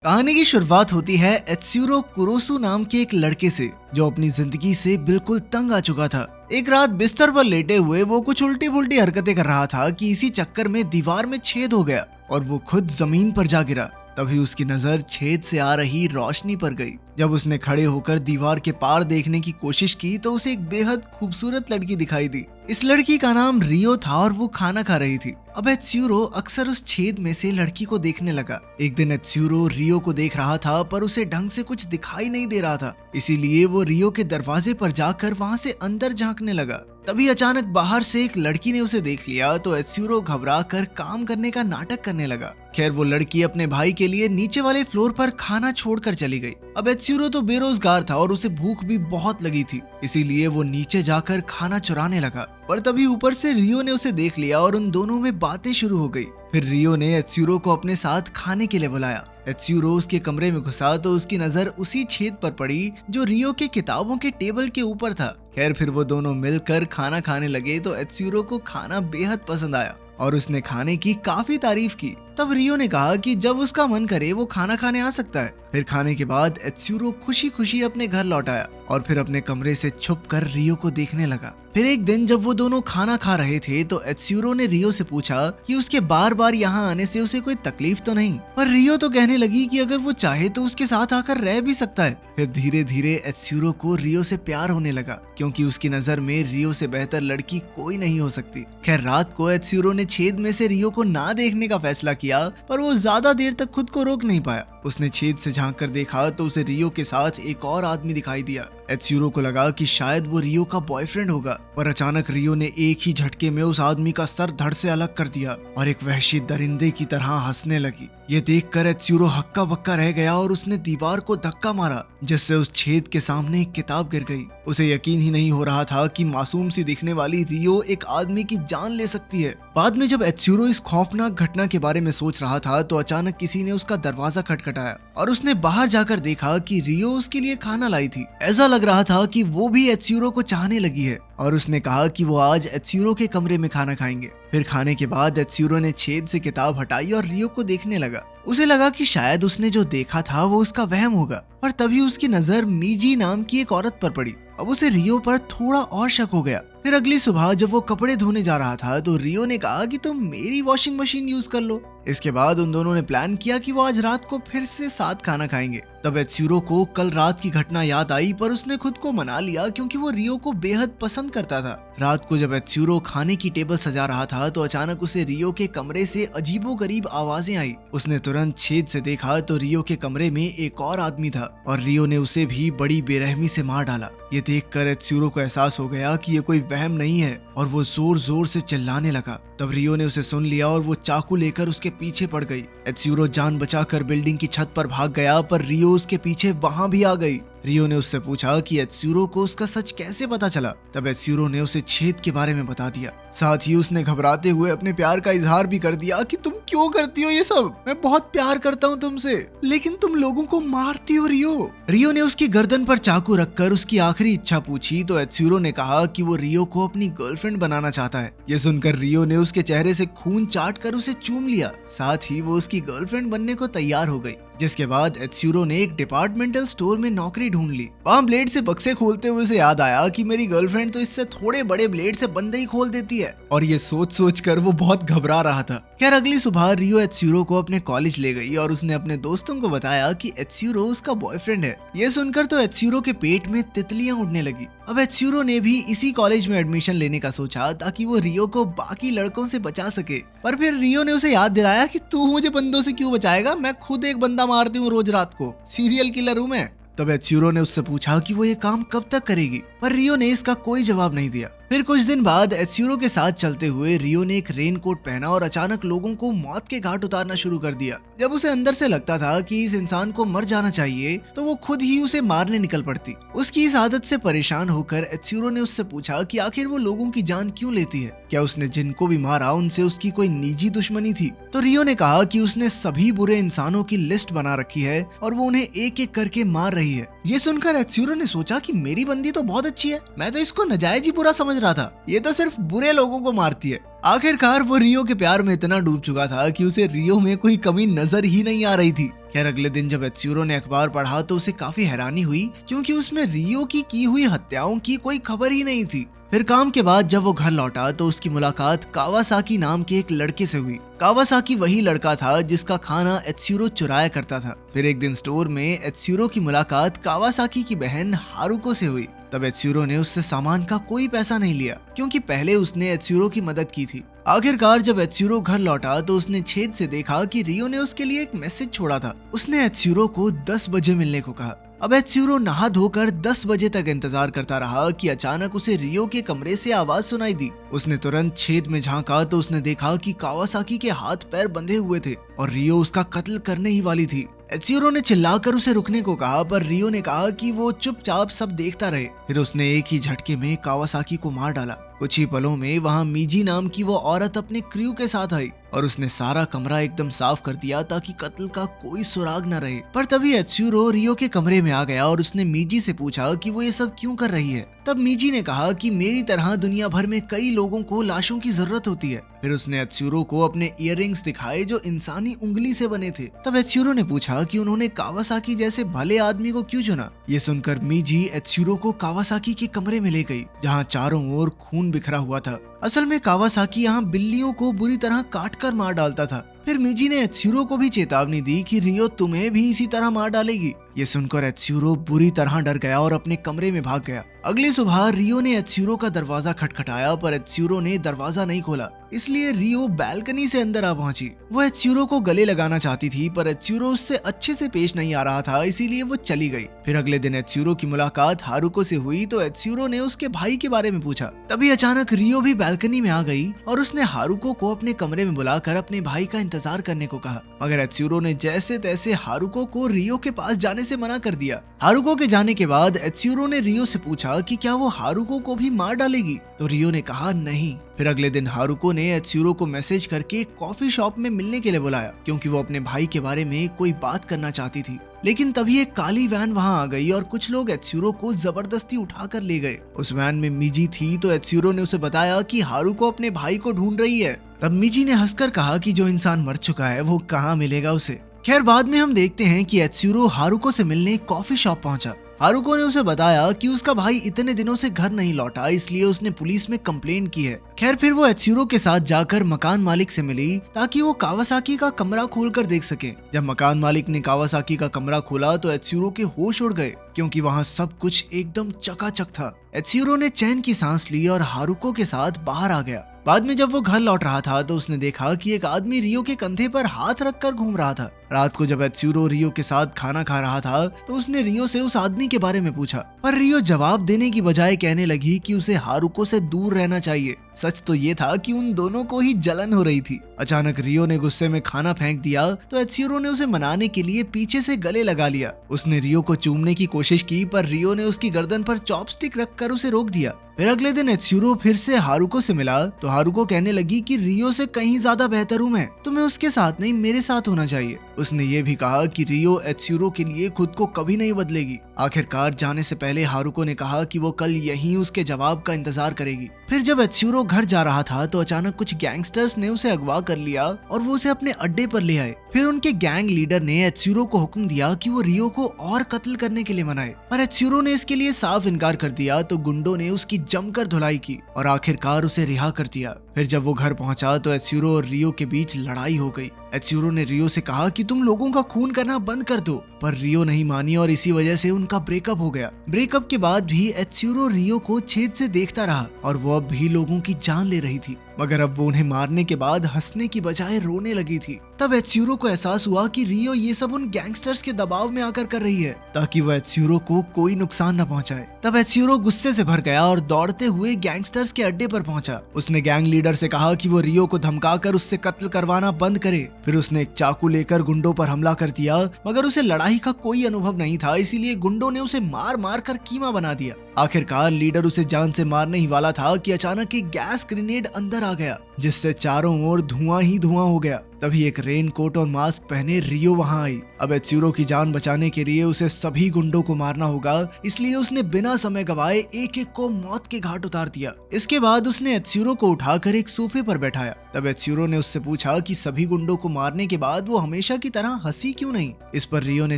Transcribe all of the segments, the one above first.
कहानी की शुरुआत होती है एत्सुरो कुरोसु नाम के एक लड़के से जो अपनी जिंदगी से बिल्कुल तंग आ चुका था। एक रात बिस्तर पर लेटे हुए वो कुछ उल्टी पुल्टी हरकतें कर रहा था कि इसी चक्कर में दीवार में छेद हो गया और वो खुद जमीन पर जा गिरा। तभी उसकी नजर छेद से आ रही रोशनी पर गई। जब उसने खड़े होकर दीवार के पार देखने की कोशिश की तो उसे एक बेहद खूबसूरत लड़की दिखाई दी। इस लड़की का नाम रियो था और वो खाना खा रही थी। अब एत्सुरो अक्सर उस छेद में से लड़की को देखने लगा। एक दिन एत्सुरो रियो को देख रहा था पर उसे ढंग से कुछ दिखाई नहीं दे रहा था, इसीलिए वो रियो के दरवाजे पर जाकर वहां से अंदर झांकने लगा। तभी अचानक बाहर से एक लड़की ने उसे देख लिया तो एत्सुरो घबरा कर काम करने का नाटक करने लगा। खैर वो लड़की अपने भाई के लिए नीचे वाले फ्लोर पर खाना छोड़कर चली गई। अब एत्सुरो तो बेरोजगार था और उसे भूख भी बहुत लगी थी, इसीलिए वो नीचे जाकर खाना चुराने लगा। पर तभी ऊपर से रियो ने उसे देख लिया और उन दोनों में बातें शुरू हो गई। फिर रियो ने एत्सुरो को अपने साथ खाने के लिए बुलाया। एत्सुरो उसके कमरे में घुसा तो उसकी नजर उसी छेद पर पड़ी जो रियो के किताबों के टेबल के ऊपर था। खैर फिर वो दोनों मिलकर खाना खाने लगे तो एत्सुरो को खाना बेहद पसंद आया और उसने खाने की काफी तारीफ की। तब रियो ने कहा कि जब उसका मन करे वो खाना खाने आ सकता है। फिर खाने के बाद एत्सुरो खुशी खुशी अपने घर लौट आया और फिर अपने कमरे से छुपकर रियो को देखने लगा। फिर एक दिन जब वो दोनों खाना खा रहे थे तो एत्सुरो ने रियो से पूछा कि उसके बार बार यहाँ आने से उसे कोई तकलीफ तो नहीं। पर रियो तो कहने लगी कि अगर वो चाहे तो उसके साथ आकर रह भी सकता है। फिर धीरे धीरे एत्सुरो को रियो से प्यार होने लगा क्योंकि उसकी नजर में रियो से बेहतर लड़की कोई नहीं हो सकती। खैर रात को एत्सुरो ने छेद में से रियो को ना देखने का फैसला किया पर वो ज्यादा देर तक खुद को रोक नहीं पाया। उसने छेद से झांक कर देखा तो उसे रियो के साथ एक और आदमी दिखाई दिया। एत्सुरो को लगा कि शायद वो रियो का बॉयफ्रेंड होगा, पर अचानक रियो ने एक ही झटके में उस आदमी का सर धड़ से अलग कर दिया और एक वहशी दरिंदे की तरह हंसने लगी। ये देखकर एत्सुरो हक्का बक्का रह गया और उसने दीवार को धक्का मारा जिससे उस छेद के सामने एक किताब गिर गई। उसे यकीन ही नहीं हो रहा था कि मासूम सी दिखने वाली रियो एक आदमी की जान ले सकती है। बाद में जब एत्सुरो इस खौफनाक घटना के बारे में सोच रहा था तो अचानक किसी ने उसका दरवाजा खटखटाया और उसने बाहर जाकर देखा कि रियो उसके लिए खाना लाई थी। ऐसा लग रहा था कि वो भी एत्सुरो को चाहने लगी है और उसने कहा कि वो आज एत्सुरो के कमरे में खाना खाएंगे। फिर खाने के बाद एत्सुरो ने छेद से किताब हटाई और रियो को देखने लगा। उसे लगा कि शायद उसने जो देखा था वो उसका वहम होगा, पर तभी उसकी नजर मीजी नाम की एक औरत पर पड़ी। अब उसे रियो पर थोड़ा और शक हो गया। फिर अगली सुबह जब वो कपड़े धोने जा रहा था तो रियो ने कहा कि तुम मेरी वॉशिंग मशीन यूज कर लो। इसके बाद उन दोनों ने प्लान किया कि वो आज रात को फिर से साथ खाना खाएंगे। तब एत्सुरो को कल रात की घटना याद आई पर उसने खुद को मना लिया क्योंकि वो रियो को बेहद पसंद करता था। रात को जब एत्सुरो खाने की टेबल सजा रहा था तो अचानक उसे रियो के कमरे से अजीबोगरीब आवाजें आई। उसने तुरंत छेद से देखा तो रियो के कमरे में एक और आदमी था और रियो ने उसे भी बड़ी बेरहमी से मार डाला। ये देखकर एत्सुरो को एहसास हो गया कि ये कोई वहम नहीं है और वो जोर जोर से चिल्लाने लगा। तब रियो ने उसे सुन लिया और वो चाकू लेकर उसके पीछे पड़ गई। एत्सुरो जान बचाकर बिल्डिंग की छत पर भाग गया पर रियो उसके पीछे वहां भी आ गई। रियो ने उससे पूछा कि एत्सुरो को उसका सच कैसे पता चला। तब एत्सुरो ने उसे छेद के बारे में बता दिया। साथ ही उसने घबराते हुए अपने प्यार का इजहार भी कर दिया कि तुम क्यों करती हो ये सब, मैं बहुत प्यार करता हूँ तुमसे, लेकिन तुम लोगों को मारती हो रियो। रियो ने उसकी गर्दन पर चाकू रखकर उसकी आखिरी इच्छा पूछी तो एत्सुरो ने कहा कि वो रियो को अपनी गर्लफ्रेंड बनाना चाहता है। ये सुनकर रियो ने उसके चेहरे से खून चाट कर उसे चूम लिया। साथ ही वो उसकी गर्लफ्रेंड बनने को तैयार हो गई। जिसके बाद एत्सुरो ने एक डिपार्टमेंटल स्टोर में नौकरी ढूंढ ली। वहाँ ब्लेड से बक्से खोलते हुए उसे याद आया कि मेरी गर्लफ्रेंड तो इससे थोड़े बड़े ब्लेड से बंदे ही खोल देती है, और ये सोच सोच कर वो बहुत घबरा रहा था। खैर अगली सुबह रियो एत्सुरो को अपने कॉलेज ले गई और उसने अपने दोस्तों को बताया कि एत्सुरो उसका बॉयफ्रेंड है। ये सुनकर तो एत्सुरो के पेट में तितलियां उड़ने लगी। अब एत्सुरो ने भी इसी कॉलेज में एडमिशन लेने का सोचा ताकि वो रियो को बाकी लड़कों से बचा सके। पर फिर रियो ने उसे याद दिलाया कि तू मुझे बंदों से क्यों बचाएगा, मैं खुद एक बंदा मारती हूँ रोज रात को, सीरियल किलर हूँ मैं। तब एत्सुरो ने उससे पूछा कि वो ये काम कब तक करेगी, पर रियो ने इसका कोई जवाब नहीं दिया। फिर कुछ दिन बाद एत्सुरो के साथ चलते हुए रियो ने एक रेनकोट पहना और अचानक लोगों को मौत के घाट उतारना शुरू कर दिया। जब उसे अंदर से लगता था कि इस इंसान को मर जाना चाहिए तो वो खुद ही उसे मारने निकल पड़ती। उसकी इस आदत से परेशान होकर एत्सुरो ने उससे पूछा कि आखिर वो लोगों की जान क्यों लेती है, क्या उसने जिनको भी मारा उनसे उसकी कोई निजी दुश्मनी थी। तो रियो ने कहा कि उसने सभी बुरे इंसानों की लिस्ट बना रखी है और वो उन्हें एक एक करके मार रही है। ये सुनकर एत्सुरो ने सोचा कि मेरी बंदी तो बहुत अच्छी है, मैं तो इसको नाजायज ही बुरा समझ रहा था, ये तो सिर्फ बुरे लोगों को मारती है। आखिरकार वो रियो के प्यार में इतना डूब चुका था कि उसे रियो में कोई कमी नजर ही नहीं आ रही थी। खैर अगले दिन जब एत्सुरो ने अखबार पढ़ा तो उसे काफी हैरानी हुई, क्योंकि उसमें रियो की हुई हत्याओं की कोई खबर ही नहीं थी। फिर काम के बाद जब वो घर लौटा तो उसकी मुलाकात कावासाकी नाम के एक लड़के से हुई। कावासाकी वही लड़का था जिसका खाना एत्सुरो चुराया करता था। फिर एक दिन स्टोर में एत्सुरो की मुलाकात कावासाकी की बहन हारुको से हुई। तब एत्सुरो ने उससे सामान का कोई पैसा नहीं लिया, क्योंकि पहले उसने एत्सुरो की मदद की थी। आखिरकार जब एत्सुरो घर लौटा तो उसने छेद से देखा कि रियो ने उसके लिए एक मैसेज छोड़ा था। उसने एत्सुरो को 10 बजे मिलने को कहा। अब एत्सुरो नहा धोकर 10 बजे तक इंतजार करता रहा कि अचानक उसे रियो के कमरे से आवाज सुनाई दी। उसने तुरंत छेद में झांका तो उसने देखा कि कावासाकी के हाथ पैर बंधे हुए थे और रियो उसका कत्ल करने ही वाली थी। एत्सुरो ने चिल्लाकर उसे रुकने को कहा, पर रियो ने कहा कि वो चुपचाप सब देखता रहे। फिर उसने एक ही झटके में कावासाकी को मार डाला। कुछ ही पलों में वहाँ मीजी नाम की वो औरत अपने क्रू के साथ आई और उसने सारा कमरा एकदम साफ कर दिया ताकि कत्ल का कोई सुराग न रहे। पर तभी एत्सुरो रियो के कमरे में आ गया और उसने मीजी से पूछा कि वो ये सब क्यों कर रही है। तब मीजी ने कहा कि मेरी तरह दुनिया भर में कई लोगों को लाशों की जरूरत होती है। फिर उसने एत्सुरो को अपने इयररिंग्स दिखाए जो इंसानी उंगली से बने थे। तब एत्सुरो ने पूछा कि उन्होंने कावासाकी जैसे भले आदमी को क्यों चुना। ये सुनकर मीजी एत्सुरो को कावासाकी के कमरे में ले गई, जहाँ चारों ओर खून बिखरा हुआ था। असल में कावासाकी यहाँ बिल्लियों को बुरी तरह काट कर मार डालता था। फिर मीजी ने एत्सुरो को भी चेतावनी दी कि रियो तुम्हें भी इसी तरह मार डालेगी। ये सुनकर एत्सुरो बुरी तरह डर गया और अपने कमरे में भाग गया। अगली सुबह रियो ने एत्सुरो का दरवाजा खटखटाया, पर एत्सुरो ने दरवाजा नहीं खोला, इसलिए रियो बालकनी से अंदर आ पहुंची। वो एत्सुरो को गले लगाना चाहती थी, पर एत्सुरो उससे अच्छे से पेश नहीं आ रहा था, इसीलिए वो चली गई। फिर अगले दिन एत्सुरो की मुलाकात हारुको से हुई तो एत्सुरो ने उसके भाई के बारे में पूछा। तभी अचानक रियो भी बालकनी में आ गई और उसने हारुको को अपने कमरे में बुलाकर अपने भाई का इंतजार करने को कहा, मगर एत्सुरो ने जैसे तैसे हारुको को रियो के पास जाने से मना कर दिया। हारुको के जाने के बाद एत्सुरो ने रियो से पूछा कि क्या वो हारुको को भी मार डालेगी, तो रियो ने कहा नहीं। फिर अगले दिन हारुको ने एत्सुरो को मैसेज करके कॉफी शॉप में मिलने के लिए बुलाया, क्योंकि वो अपने भाई के बारे में कोई बात करना चाहती थी। लेकिन तभी एक काली वैन वहां आ गई और कुछ लोग एत्सुरो को जबरदस्ती उठाकर ले गए। उस वैन में मीजी थी तो एत्सुरो ने उसे बताया कि हारुको अपने भाई को ढूंढ रही है। तब मीजी ने हंसकर कहा कि जो इंसान मर चुका है वो कहाँ मिलेगा उसे। खैर बाद में हम देखते हैं कि एत्सुरो हारुको से मिलने कॉफी शॉप पहुंचा। हारुको ने उसे बताया कि उसका भाई इतने दिनों से घर नहीं लौटा, इसलिए उसने पुलिस में कंप्लेंट की है। खैर फिर वो एत्सुरो के साथ जाकर मकान मालिक से मिली ताकि वो कावासाकी का कमरा खोलकर देख सके। जब मकान मालिक ने कावासाकी का कमरा खोला तो एत्सुरो के होश उड़ गए, क्योंकि वहाँ सब कुछ एकदम चकाचक था। एत्सुरो ने चैन की सांस ली और हारुको के साथ बाहर आ गया। बाद में जब वो घर लौट रहा था तो उसने देखा कि एक आदमी रियो के कंधे पर हाथ रखकर घूम रहा था। रात को जब एत्सुरो रियो के साथ खाना खा रहा था तो उसने रियो से उस आदमी के बारे में पूछा, पर रियो जवाब देने की बजाय कहने लगी कि उसे हारुको से दूर रहना चाहिए। सच तो ये था कि उन दोनों को ही जलन हो रही थी। अचानक रियो ने गुस्से में खाना फेंक दिया तो एत्सुरो ने उसे मनाने के लिए पीछे से गले लगा लिया। उसने रियो को चूमने की कोशिश की, पर रियो ने उसकी गर्दन पर चॉपस्टिक रखकर उसे रोक दिया। फिर अगले दिन एत्सुरो फिर से हारुको से मिला तो हारुको कहने लगी कि रियो से कहीं ज्यादा बेहतर हूँ मैं, तुम्हें उसके साथ नहीं मेरे साथ होना चाहिए। उसने ये भी कहा कि रियो एत्सुरो के लिए खुद को कभी नहीं बदलेगी। आखिरकार जाने से पहले हारुको ने कहा कि वो कल यहीं उसके जवाब का इंतजार करेगी। फिर जब एत्सुरो घर जा रहा था तो अचानक कुछ गैंगस्टर्स ने उसे अगवा कर लिया और वो उसे अपने अड्डे पर ले आए। फिर उनके गैंग लीडर ने एत्सुरो को हुक्म दिया कि वो रियो को और कत्ल करने के लिए मनाए, पर एत्सुरो ने इसके लिए साफ इनकार कर दिया तो गुंडों ने उसकी जमकर धुलाई की और आखिरकार उसे रिहा कर दिया। फिर जब वो घर पहुंचा तो एत्सुरो और रियो के बीच लड़ाई हो गई। एत्सुरो ने रियो से कहा कि तुम लोगों का खून करना बंद कर दो, पर रियो नहीं मानी और इसी वजह से उनका ब्रेकअप हो गया। ब्रेकअप के बाद भी एत्सुरो रियो को छेद से देखता रहा और वो अब भी लोगों की जान ले रही थी, मगर अब वो उन्हें मारने के बाद हंसने की बजाय रोने लगी थी। तब एत्सुरो को एहसास हुआ कि रियो ये सब उन गैंगस्टर्स के दबाव में आकर कर रही है ताकि वो एत्सुरो को कोई नुकसान न पहुंचाए। तब एत्सुरो गुस्से से भर गया और दौड़ते हुए गैंगस्टर्स के अड्डे पर पहुंचा। उसने गैंग लीडर से कहा कि वो रियो को धमकाकर उससे कत्ल करवाना बंद करे। फिर उसने एक चाकू लेकर गुंडों पर हमला कर दिया, मगर उसे लड़ाई का कोई अनुभव नहीं था, इसीलिए गुंडों ने उसे मार मार कर कीमा बना दिया। आखिरकार लीडर उसे जान से मारने ही वाला था कि अचानक एक गैस ग्रेनेड अंदर आ गया, जिससे चारों ओर धुआं ही धुआं हो गया। तभी एक रेन कोट और मास्क पहने रियो वहां आई। अब एत्सुरो की जान बचाने के लिए उसे सभी गुंडों को मारना होगा, इसलिए उसने बिना समय गवाए एक एक को मौत के घाट उतार दिया। इसके बाद उसने एत्सुरो को उठाकर एक सोफे पर बैठाया तब एत्सुरो ने उससे पूछा कि सभी गुंडों को मारने के बाद वो हमेशा की तरह हंसी क्यों नहीं। इस पर रियो ने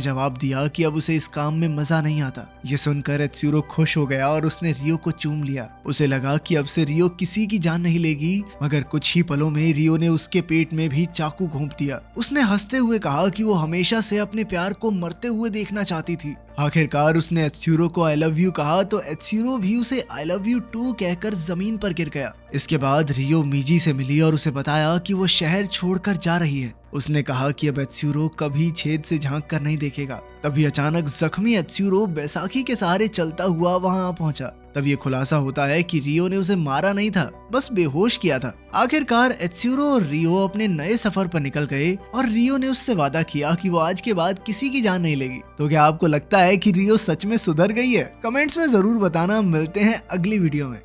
जवाब दिया कि अब उसे इस काम में मजा नहीं आता। ये सुनकर एत्सुरो खुश हो गया और उसने रियो को चूम लिया। उसे लगा कि अब से रियो किसी की जान नहीं लेगी, मगर कुछ ही पलों में रियो ने उसके पेट में भी चाकू घोंप दिया। उसने हंसते हुए कहा कि वो हमेशा से अपने प्यार को मरते हुए देखना चाहती थी। आखिरकार उसने एत्सुरो को आई लव यू कहा तो एत्सुरो भी उसे आई लव यू टू कहकर जमीन पर गिर गया। इसके बाद रियो मीजी से मिली और उसे बताया कि वो शहर छोड़कर जा रही है। उसने कहा कि अब एत्सुरो कभी छेद से झांक कर नहीं देखेगा। तभी अचानक जख्मी एत्सुरो बैसाखी के सहारे चलता हुआ वहां पहुंचा। तब ये खुलासा होता है कि रियो ने उसे मारा नहीं था, बस बेहोश किया था। आखिरकार एत्सुरो और रियो अपने नए सफर पर निकल गए और रियो ने उससे वादा किया कि वो आज के बाद किसी की जान नहीं लेगी। तो क्या आपको लगता है कि रियो सच में सुधर गई है? कमेंट्स में जरूर बताना। मिलते हैं अगली वीडियो में।